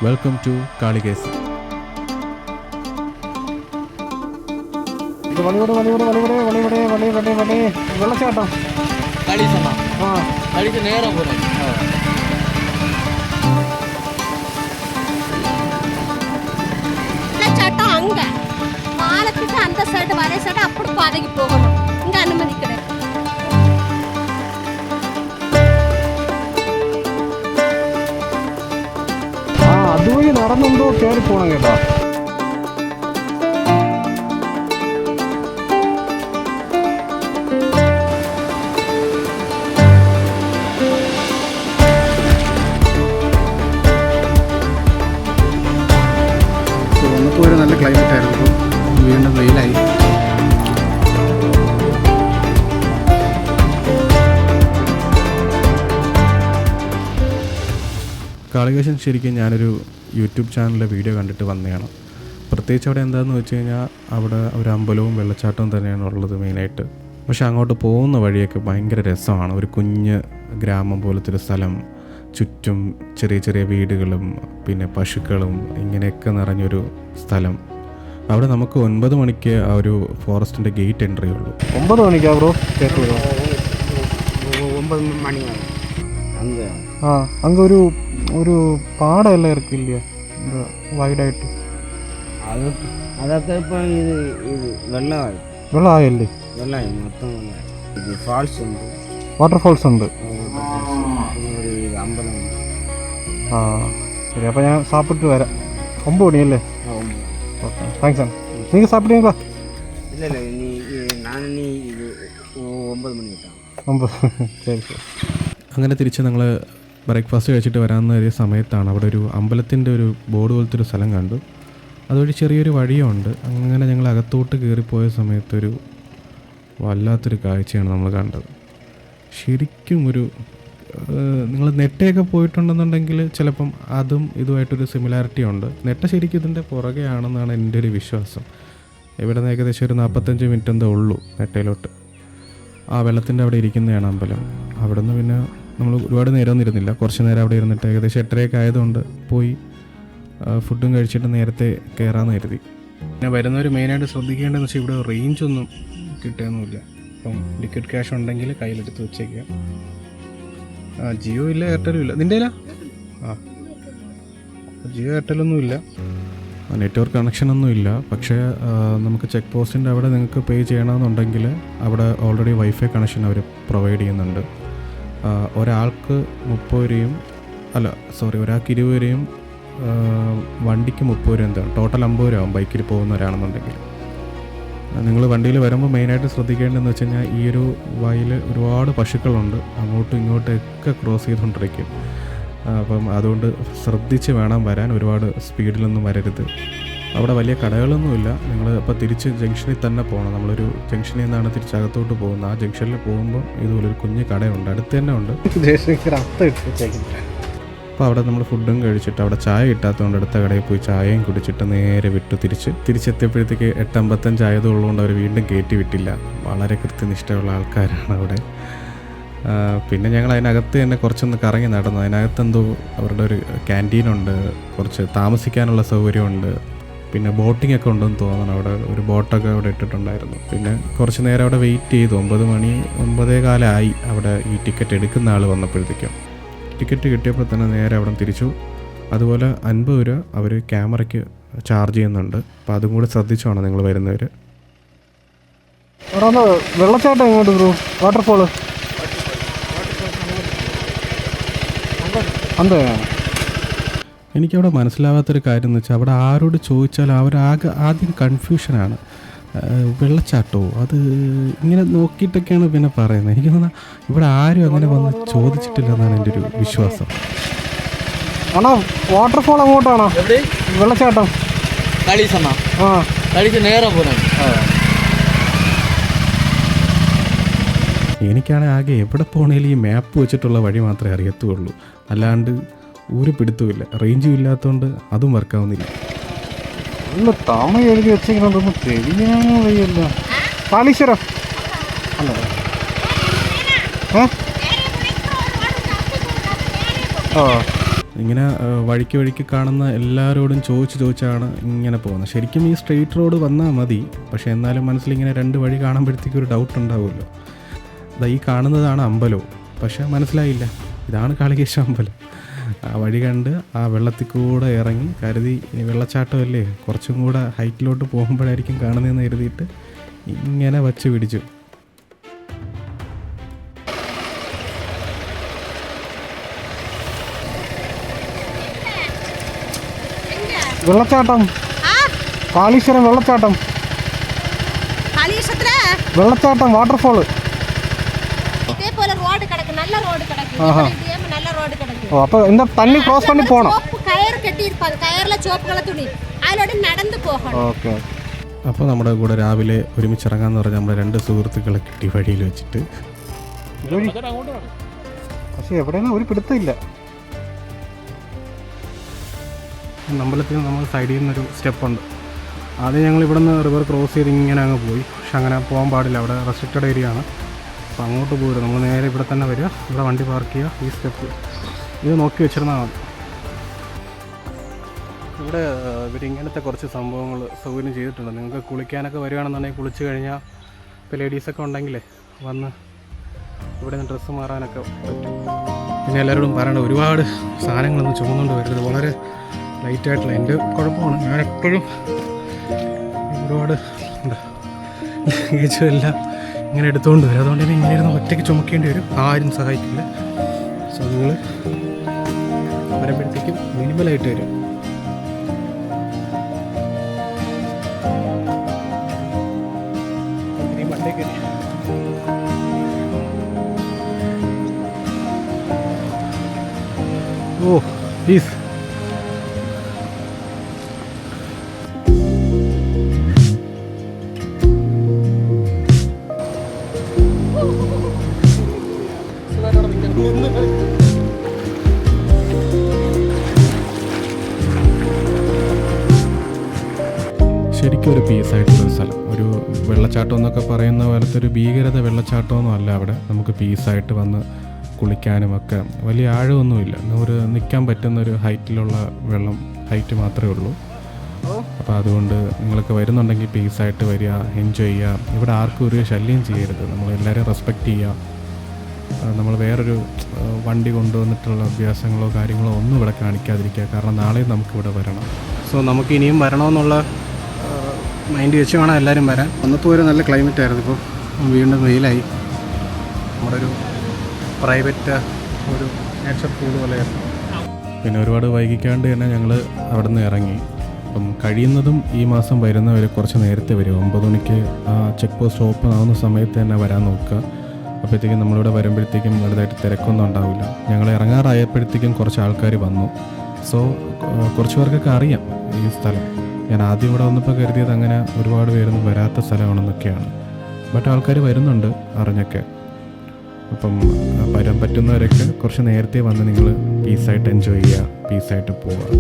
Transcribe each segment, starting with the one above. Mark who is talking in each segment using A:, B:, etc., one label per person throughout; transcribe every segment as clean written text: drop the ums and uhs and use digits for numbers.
A: Welcome to കാളികേസ്.
B: വെള്ളച്ചാട്ടം നേരം പോലെ
C: வெள்ளச்சாட்டம் அங்க பாலத்துக்கு அந்த சைடு வர சைடு அப்படி பாதைக்கு போகணும். இங்க அனுமதி கிடையாது.
B: അതുവഴി നടന്നെന്തോ കയറി പോണം കേട്ടോ.
A: വന്നപ്പോൾ ഒരു നല്ല ക്ലൈമറ്റ് ആയിരുന്നു, വീണ്ടും വെയിലായി. കാളികേശൻ ശരിക്കും ഞാനൊരു യൂട്യൂബ് ചാനലിലെ വീഡിയോ കണ്ടിട്ട് വന്നതാണ്. പ്രത്യേകിച്ച് അവിടെ എന്താണെന്ന് വെച്ച് കഴിഞ്ഞാൽ അവിടെ ഒരു അമ്പലവും വെള്ളച്ചാട്ടവും തന്നെയാണ് ഉള്ളത് മെയിനായിട്ട്. പക്ഷെ അങ്ങോട്ട് പോകുന്ന വഴിയൊക്കെ ഭയങ്കര രസമാണ്. ഒരു കുഞ്ഞ് ഗ്രാമം പോലത്തെ ഒരു സ്ഥലം, ചുറ്റും ചെറിയ ചെറിയ വീടുകളും പിന്നെ പശുക്കളും ഇങ്ങനെയൊക്കെ നിറഞ്ഞൊരു സ്ഥലം. അവിടെ നമുക്ക് 9 മണിക്ക് ആ ഒരു ഫോറസ്റ്റിൻ്റെ ഗേറ്റ് എൻട്രി ഉള്ളൂ.
B: 9 മണിക്കാ ബ്രോ?
D: 9 മണിയാണ്.
B: അങ്ങ് ഒരു പാടമെല്ലാം ഇറക്കില്ല വൈഡായിട്ട്?
D: അതൊക്കെ ഇപ്പം ഇത്
B: വെള്ളമായല്ലേ?
D: വെള്ളമായി, മൊത്തം വെള്ളമായി. ഇത് ഫാൾസ് ഉണ്ട്,
B: വാട്ടർഫോൾസ് ഉണ്ട്.
D: ഒരു അമ്പലമുണ്ട്.
B: ശരി, അപ്പോൾ ഞാൻ സാപ്പിട്ട് വരാം. 9 മണിയല്ലേ? ഓക്കെ, താങ്ക്സ് ആണ്. നിങ്ങൾ സാപ്പിട്ടീங்களா?
D: ഇല്ലല്ല, ഞാൻ ഇത് 9 മണി കിട്ടാം.
B: 9. ശരി ശരി.
A: അങ്ങനെ തിരിച്ച് ഞങ്ങൾ ബ്രേക്ക്ഫാസ്റ്റ് കഴിച്ചിട്ട് വരാവുന്ന ഒരു സമയത്താണ് അവിടെ ഒരു അമ്പലത്തിൻ്റെ ഒരു ബോർഡ് പോലത്തെ ഒരു സ്ഥലം കണ്ടു. അതുവഴി ചെറിയൊരു വഴിയുണ്ട്. അങ്ങനെ ഞങ്ങൾ അകത്തോട്ട് കയറിപ്പോയ സമയത്തൊരു വല്ലാത്തൊരു കാഴ്ചയാണ് നമ്മൾ കണ്ടത്. ശരിക്കും ഒരു നിങ്ങൾ നെട്ടയൊക്കെ പോയിട്ടുണ്ടെന്നുണ്ടെങ്കിൽ ചിലപ്പം അതും ഇതുമായിട്ടൊരു സിമിലാരിറ്റി ഉണ്ട്. നെട്ട ശരിക്കും ഇതിൻ്റെ പുറകെയാണെന്നാണ് എൻ്റെ ഒരു വിശ്വാസം. ഇവിടെ നിന്ന് ഏകദേശം ഒരു 45 മിനിറ്റ് എന്തോ ഉള്ളൂ നെട്ടയിലോട്ട്. ആ വെള്ളത്തിൻ്റെ അവിടെ ഇരിക്കുന്നതാണ് അമ്പലം. അവിടെ നിന്ന് പിന്നെ നമ്മൾ ഒരുപാട് നേരമൊന്നും ഇരുന്നില്ല, കുറച്ച് നേരം അവിടെ ഇരുന്നിട്ട് ഏകദേശം 8:30 ആയതുകൊണ്ട് പോയി ഫുഡും കഴിച്ചിട്ട് നേരത്തെ കയറാമെന്ന് കരുതി. പിന്നെ വരുന്നവർ മെയിനായിട്ട് ശ്രദ്ധിക്കേണ്ടതെന്ന് വെച്ചാൽ ഇവിടെ റേഞ്ചൊന്നും കിട്ടുകയൊന്നുമില്ല. ഇപ്പം ലിക്വിഡ് ക്യാഷ് ഉണ്ടെങ്കിൽ കയ്യിലെടുത്ത് വെച്ചേക്കുക. ജിയോ ഇല്ല, എയർടെലും ഇല്ല. നിൻ്റെ ഇല്ല? ജിയോ എയർടെലൊന്നും ഇല്ല, നെറ്റ്വർക്ക് കണക്ഷനൊന്നും ഇല്ല. പക്ഷേ നമുക്ക് ചെക്ക് പോസ്റ്റിൻ്റെ അവിടെ നിങ്ങൾക്ക് പേ ചെയ്യണമെന്നുണ്ടെങ്കിൽ അവിടെ ഓൾറെഡി വൈഫൈ കണക്ഷൻ അവർ പ്രൊവൈഡ് ചെയ്യുന്നുണ്ട്. ഒരാൾക്ക് 30 രൂപയും ഒരാൾക്ക് 20 രൂപയും വണ്ടിക്ക് 30 രൂപ എന്താണ്, ടോട്ടൽ 50 രൂപ ആവും ബൈക്കിൽ പോകുന്നവരാണെന്നുണ്ടെങ്കിൽ. നിങ്ങൾ വണ്ടിയിൽ വരുമ്പോൾ മെയിനായിട്ട് ശ്രദ്ധിക്കേണ്ടതെന്ന് വെച്ച് കഴിഞ്ഞാൽ ഈ ഒരു വയലിൽ ഒരുപാട് പശുക്കളുണ്ട്, അങ്ങോട്ടും ഇങ്ങോട്ടൊക്കെ ക്രോസ് ചെയ്തുകൊണ്ടിരിക്കും. അപ്പം അതുകൊണ്ട് ശ്രദ്ധിച്ച് വേണം വരാൻ, ഒരുപാട് സ്പീഡിലൊന്നും വരരുത്. അവിടെ വലിയ കടകളൊന്നുമില്ല. നിങ്ങൾ ഇപ്പോൾ തിരിച്ച് ജംഗ്ഷനിൽ തന്നെ പോകണം. നമ്മളൊരു ജംഗ്ഷനിൽ നിന്നാണ് തിരിച്ചകത്തോട്ട് പോകുന്നത്. ആ ജംഗ്ഷനിൽ പോകുമ്പോൾ ഇതുപോലൊരു കുഞ്ഞ് കടയുണ്ട്, അടുത്ത് തന്നെ ഉണ്ട്. അപ്പോൾ അവിടെ നമ്മൾ ഫുഡും കഴിച്ചിട്ട് അവിടെ ചായ കിട്ടാത്തതുകൊണ്ട് അടുത്ത കടയിൽ പോയി ചായയും കുടിച്ചിട്ട് നേരെ വിട്ടു. തിരിച്ചെത്തിയപ്പോഴത്തേക്ക് 8:55 ആയതുള്ളതുകൊണ്ട് അവർ വീണ്ടും കയറ്റി വിട്ടില്ല. വളരെ കൃത്യനിഷ്ഠയുള്ള ആൾക്കാരാണ് അവിടെ. പിന്നെ ഞങ്ങൾ അതിനകത്ത് തന്നെ കുറച്ചൊന്ന് കറങ്ങി നടന്നു. അതിനകത്ത് എന്തോ അവരുടെ ഒരു ക്യാൻറ്റീനുണ്ട്, കുറച്ച് താമസിക്കാനുള്ള സൗകര്യമുണ്ട്, പിന്നെ ബോട്ടിംഗ് ഒക്കെ ഉണ്ടെന്ന് തോന്നുന്നു. അവിടെ ഒരു ബോട്ടൊക്കെ അവിടെ ഇട്ടിട്ടുണ്ടായിരുന്നു. പിന്നെ കുറച്ച് നേരം അവിടെ വെയിറ്റ് ചെയ്തു. 9 മണി 9:15 ആയി അവിടെ ഈ ടിക്കറ്റ് എടുക്കുന്ന ആൾ വന്നപ്പോഴത്തേക്കും. ടിക്കറ്റ് കിട്ടിയപ്പോൾ തന്നെ നേരെ അവിടെ തിരിച്ചു. അതുപോലെ 50 രൂപ അവർ ക്യാമറയ്ക്ക് ചാർജ് ചെയ്യുന്നുണ്ട്. അപ്പോൾ അതും കൂടി ശ്രദ്ധിച്ചോണം നിങ്ങൾ വരുന്നവർ.
B: വെള്ളച്ചാട്ടം എങ്ങോട്ട് ബ്രോ? വാട്ടർഫോള് അതെ.
A: എനിക്കവിടെ മനസ്സിലാവാത്തൊരു കാര്യം എന്ന് വെച്ചാൽ അവിടെ ആരോട് ചോദിച്ചാൽ ആദ്യം കൺഫ്യൂഷനാണ്. വെള്ളച്ചാട്ടമോ അത് ഇങ്ങനെ നോക്കിയിട്ടൊക്കെയാണ് പിന്നെ പറയുന്നത്. എനിക്ക് തോന്നുന്നത് ഇവിടെ ആരും അങ്ങനെ വന്ന് ചോദിച്ചിട്ടില്ലെന്നാണ് എൻ്റെ ഒരു വിശ്വാസം.
B: ആണോ വാട്ടർഫോൾ അങ്ങോട്ടാണോ വെള്ളച്ചാട്ടം?
D: നേരം പോലെ
A: എനിക്കാണെങ്കിൽ ആകെ എവിടെ പോകണേലും ഈ മാപ്പ് വെച്ചിട്ടുള്ള വഴി മാത്രമേ അറിയത്തുള്ളൂ, അല്ലാണ്ട് ഒരു പിടുത്തമില്ല. റേഞ്ചും ഇല്ലാത്തതുകൊണ്ട് അതും വർക്കാവുന്നില്ല.
B: നല്ല താമര എഴുതി വെച്ചിരിക്കണതൊന്നും തെളിയാനോ വയ്യല്ല. കാളീശ്വരം അല്ല
A: ഇങ്ങനെ വഴിക്ക് വഴിക്ക് കാണുന്ന എല്ലാവരോടും ചോദിച്ചാണ് ഇങ്ങനെ പോകുന്നത്. ശരിക്കും ഈ സ്ട്രെയിറ്റ് റോഡ് വന്നാൽ മതി, പക്ഷേ എന്നാലും മനസ്സിലിങ്ങനെ 2 വഴി കാണുമ്പോഴത്തേക്കും ഒരു ഡൗട്ട് ഉണ്ടാവുമല്ലോ. ഈ കാണുന്നതാണ് അമ്പലവും, പക്ഷേ മനസ്സിലായില്ല ഇതാണ് കാളികേശം അമ്പലം. ആ വഴി കണ്ട് ആ വെള്ളത്തിൽ കൂടെ ഇറങ്ങി കരുതി വെള്ളച്ചാട്ടമല്ലേ കുറച്ചും കൂടെ ഹൈറ്റിലോട്ട് പോകുമ്പോഴായിരിക്കും കാണുന്നതെന്ന് കരുതിയിട്ട് ഇങ്ങനെ വച്ച് പിടിച്ചു.
B: വെള്ളച്ചാട്ടം, കാളീശ്വരം വെള്ളച്ചാട്ടം, വെള്ളച്ചാട്ടം, വാട്ടർഫോള്.
C: ഇതേപോലെ റോഡ് കിടക്കും, നല്ല റോഡ് കിടക്കും, നല്ല റോഡ് കിടക്കും.
B: ഓ, അപ്പൊ എന്താ തണ്ണി ക്രോസ് പണി പോകണം?
C: കയർ കെട്ടിയിരിക്കും, കയറിലെ ചോപ്പുകളെ തുണി അതിലോട്ട് നടന്നു പോകണം.
B: ഓക്കെ.
A: അപ്പോൾ നമ്മുടെ കൂടെ രാവിലെ ഒരുമിച്ചിറങ്ങാന്ന് പറഞ്ഞാൽ നമ്മുടെ 2 സുഹൃത്തുക്കളെ കിട്ടി വഴിയിൽ വെച്ചിട്ട്.
B: പക്ഷെ എവിടെയാണ് ഒരു പിടുത്തമില്ല.
A: അമ്പലത്തിൽ നമ്മൾ സൈഡിൽ നിന്നൊരു സ്റ്റെപ്പുണ്ട്. ആദ്യം ഞങ്ങൾ ഇവിടെ നിന്ന് റിവർ ക്രോസ് ചെയ്ത് ഇങ്ങനെ അങ്ങ് പോയി. പക്ഷെ അങ്ങനെ പോകാൻ പാടില്ല, അവിടെ റെസ്ട്രിക്റ്റഡ് ഏരിയ ആണ്. അപ്പോൾ അങ്ങോട്ട് പോരും. നമ്മൾ നേരെ ഇവിടെ തന്നെ വരിക, ഇവിടെ വണ്ടി പാർക്ക് ചെയ്യുക, ഈ സ്റ്റെപ്പ് ഇത് നോക്കി വെച്ചിരുന്നാൽ മതി. ഇവിടെ ഇവരിങ്ങനത്തെ കുറച്ച് സംഭവങ്ങൾ സൗകര്യം ചെയ്തിട്ടുണ്ട്. നിങ്ങൾക്ക് കുളിക്കാനൊക്കെ വരികയാണെന്നുണ്ടെങ്കിൽ കുളിച്ച് കഴിഞ്ഞാൽ ഇപ്പോൾ ലേഡീസൊക്കെ ഉണ്ടെങ്കിലേ വന്ന് ഇവിടെ നിന്ന് ഡ്രസ്സ് മാറാനൊക്കെ പറ്റും. പിന്നെ എല്ലാവരോടും പറയേണ്ട ഒരുപാട് സാധനങ്ങളൊന്നും ചുമന്നുകൊണ്ട് വരരുത്. വളരെ ലൈറ്റായിട്ടുള്ള എൻ്റെ കുഴപ്പമാണ്. ഞാൻ എപ്പോഴും ഒരുപാട് ലഗേജും എല്ലാം ഇങ്ങനെ എടുത്തുകൊണ്ട് വരും. അതുകൊണ്ട് തന്നെ ഇങ്ങനെ ഇരുന്ന് ഒറ്റയ്ക്ക് ചുമക്കേണ്ടി വരും, ആരും സഹായിക്കില്ല. സോ നിങ്ങൾ വരുമ്പോഴത്തേക്കും മിനിമലായിട്ട് വരും. ഓ പ്ലീസ്. ശരിക്കും ഒരു പീസായിട്ടുള്ളൊരു സ്ഥലം. ഒരു വെള്ളച്ചാട്ടം എന്നൊക്കെ പറയുന്ന പോലത്തെ ഒരു ഭീകരത വെള്ളച്ചാട്ടമൊന്നും അല്ല അവിടെ. നമുക്ക് പീസായിട്ട് വന്ന് കുളിക്കാനും ഒക്കെ വലിയ ആഴമൊന്നുമില്ല. ഒരു നിൽക്കാൻ പറ്റുന്നൊരു ഹൈറ്റിലുള്ള വെള്ളം, ഹൈറ്റ് മാത്രമേ ഉള്ളൂ. അപ്പോൾ അതുകൊണ്ട് നിങ്ങൾക്ക് വരുന്നുണ്ടെങ്കിൽ പീസായിട്ട് വരിക, എൻജോയ് ചെയ്യുക. ഇവിടെ ആർക്കും ഒരു ശല്യം ചെയ്യരുത്. നമ്മളെല്ലാവരും റെസ്പെക്റ്റ് ചെയ്യുക. നമ്മൾ വേറൊരു വണ്ടി കൊണ്ടുവന്നിട്ടുള്ള അഭ്യാസങ്ങളോ കാര്യങ്ങളോ ഒന്നും ഇവിടെ കാണിക്കാതിരിക്കുക. കാരണം നാളെ നമുക്കിവിടെ വരണം. സോ നമുക്ക് ഇനിയും വരണമെന്നുള്ള മൈൻഡ് വെച്ച് വേണം എല്ലാവരും വരാൻ. വന്നപ്പോൾ ഒരു നല്ല ക്ലൈമറ്റ് ആയിരുന്നു. ഇപ്പോൾ വീണ്ടും വെയിലായി. നമ്മുടെ ഒരു പ്രൈവറ്റ് ഒരു നേച്ചർ പൂൾ പോലെയായിരുന്നു. പിന്നെ ഒരുപാട് വൈകിക്കാണ്ട് തന്നെ ഞങ്ങൾ അവിടെ നിന്ന് ഇറങ്ങി. അപ്പം കഴിയുന്നതും ഈ മാസം വരുന്നവരെ കുറച്ച് നേരത്തെ വരും. 9 മണിക്ക് ചെക്ക് പോസ്റ്റ് ഓപ്പൺ ആവുന്ന സമയത്ത് തന്നെ വരാൻ നോക്കുക. അപ്പോഴത്തേക്കും നമ്മളിവിടെ വരുമ്പോഴത്തേക്കും വലുതായിട്ട് തിരക്കൊന്നും ഉണ്ടാവില്ല. ഞങ്ങൾ ഇറങ്ങാറായപ്പോഴത്തേക്കും കുറച്ച് ആൾക്കാർ വന്നു. സോ കുറച്ച് പേർക്കൊക്കെ അറിയാം ഈ സ്ഥലം. ഞാൻ ആദ്യം ഇവിടെ വന്നപ്പോൾ കരുതിയത് അങ്ങനെ ഒരുപാട് പേരൊന്നും വരാത്ത സ്ഥലമാണെന്നൊക്കെയാണ്. ബട്ട് ആൾക്കാർ വരുന്നുണ്ട് അറിഞ്ഞൊക്കെ. അപ്പം വരാൻ പറ്റുന്നവരൊക്കെ കുറച്ച് നേരത്തെ വന്ന് നിങ്ങൾ പീസായിട്ട് എൻജോയ് ചെയ്യുക, പീസായിട്ട് പോവുക.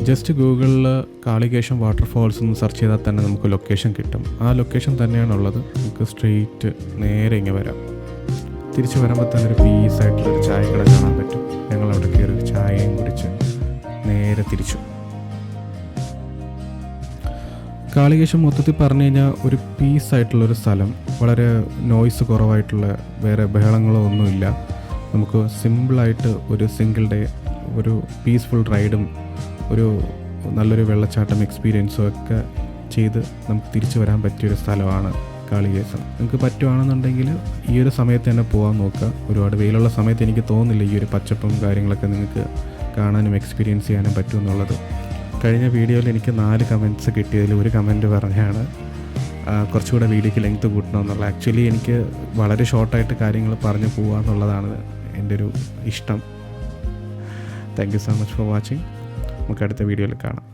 A: ജസ്റ്റ് ഗൂഗിളിൽ കാളികേശം വാട്ടർഫാൾസ് എന്ന് സെർച്ച് ചെയ്താൽ തന്നെ നമുക്ക് ലൊക്കേഷൻ കിട്ടും. ആ ലൊക്കേഷൻ തന്നെയാണുള്ളത്. നമുക്ക് സ്ട്രെയിറ്റ് നേരെ ഇങ്ങനെ വരാം. തിരിച്ച് വരുമ്പോൾ തന്നെ ഒരു പീസായിട്ടുള്ളൊരു ചായക്കട കാണാൻ പറ്റും. ഞങ്ങളവിടെ കയറി ചായയും കുടിച്ച് നേരെ തിരിച്ചു. കാളികേശം മൊത്തത്തിൽ പറഞ്ഞു കഴിഞ്ഞാൽ ഒരു പീസായിട്ടുള്ളൊരു സ്ഥലം. വളരെ നോയ്സ് കുറവായിട്ടുള്ള, വേറെ ബഹളങ്ങളോ ഒന്നുമില്ല. നമുക്ക് സിമ്പിളായിട്ട് ഒരു സിംഗിൾ ഡേ ഒരു പീസ്ഫുൾ റൈഡും ഒരു നല്ലൊരു വെള്ളച്ചാട്ടം എക്സ്പീരിയൻസും ഒക്കെ ചെയ്ത് നമുക്ക് തിരിച്ചു വരാൻ പറ്റിയൊരു സ്ഥലമാണ് കാളികേശം. നിങ്ങൾക്ക് പറ്റുവാണെന്നുണ്ടെങ്കിൽ ഈ ഒരു സമയത്ത് തന്നെ പോകാൻ നോക്കുക. ഒരുപാട് വെയിലുള്ള സമയത്ത് എനിക്ക് തോന്നുന്നില്ല ഈ ഒരു പച്ചപ്പും കാര്യങ്ങളൊക്കെ നിങ്ങൾക്ക് കാണാനും എക്സ്പീരിയൻസ് ചെയ്യാനും പറ്റുമെന്നുള്ളത്. കഴിഞ്ഞ വീഡിയോയിൽ എനിക്ക് 4 കമൻറ്റ്സ് കിട്ടിയതിൽ ഒരു കമൻറ്റ് പറഞ്ഞാണ് കുറച്ചുകൂടെ വീഡിയോയ്ക്ക് ലെങ്ത്ത് കൂട്ടണമെന്നുള്ള. ആക്ച്വലി എനിക്ക് വളരെ ഷോർട്ടായിട്ട് കാര്യങ്ങൾ പറഞ്ഞു പോകുക എന്നുള്ളതാണ് എൻ്റെ ഒരു ഇഷ്ടം. Thank you so much for watching. നമുക്ക് അടുത്ത വീഡിയോയിൽ കാണാം.